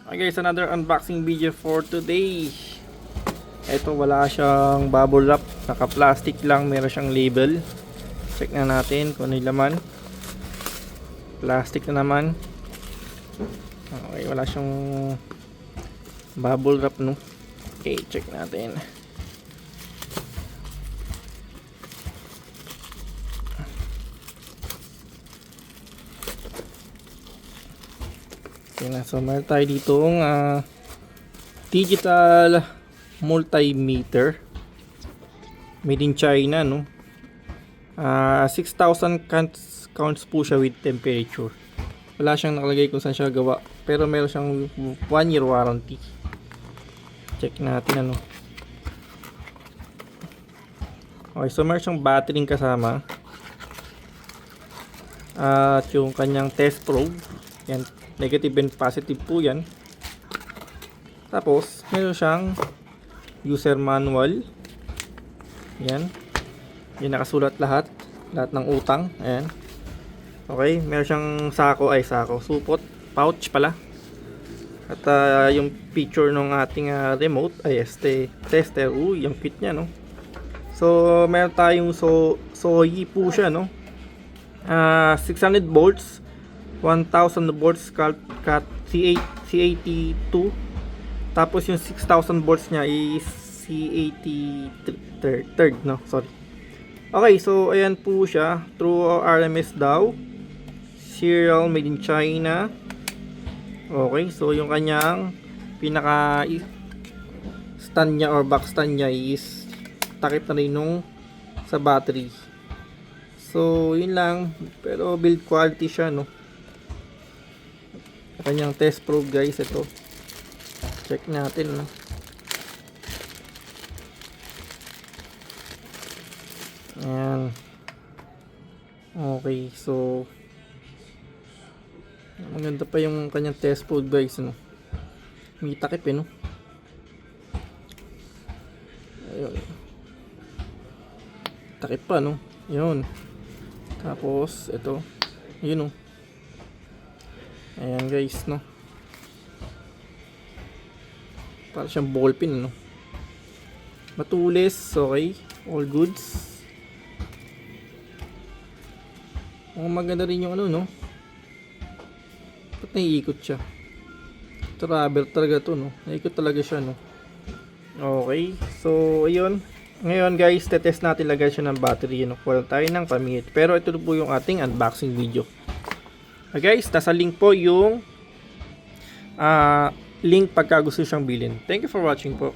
Okay guys, another unboxing video for today. Ito, wala siyang bubble wrap, naka plastic lang, meron siyang label. Check na natin kung ano yung laman. Plastic na naman. Okay, wala siyang bubble wrap, no. Okay, check natin. Okay na, so meron tayo ditong digital multimeter made in China, no. 6,000 counts po siya with temperature. Wala siyang nakalagay kung saan siya gawa, pero meron siyang 1 year warranty. Check natin ano. Okay, so meron siyang battery kasama at yung kanyang test probe. Yan, negative and positive po yan. Tapos meron siyang user manual. Yan, yung nakasulat lahat ng utang. Ayan. Okay, meron siyang sako, supot, pouch pala. At yung picture ng ating remote ay tester. Yung kit niya, no. So meron tayong Soyi po siya, no. 600 volts, 1000 volts cat C82. Tapos yung 6000 volts niya is C83, no, sorry. Okay, so ayan po siya, true RMS daw, serial made in China. Okay, so yung kanyang pinaka stand niya or back stand niya is takip na rin nung sa battery. So yun lang, pero build quality siya, no. Kanyang test probe guys, ito. Check natin, no. Ayan. Okay, so maganda pa yung kanyang test probe guys, no. May takip no. Ayun. Takip pa, no. Yun. Tapos ito, yun, no. Ayan guys, no. Para siyang ballpen, no. Matulis, okay. All goods. Maganda rin yung ano, no. Ba't naiikot siya? Travel talaga to, no. Naiikot talaga siya, no. Okay. So, ayun. Ngayon guys, tetest natin lagay siya ng battery, no. Kuha tayo ng pamit. Pero ito po yung ating unboxing video. Guys, nasa link po yung link pagka gusto siyang bilhin. Thank you for watching po.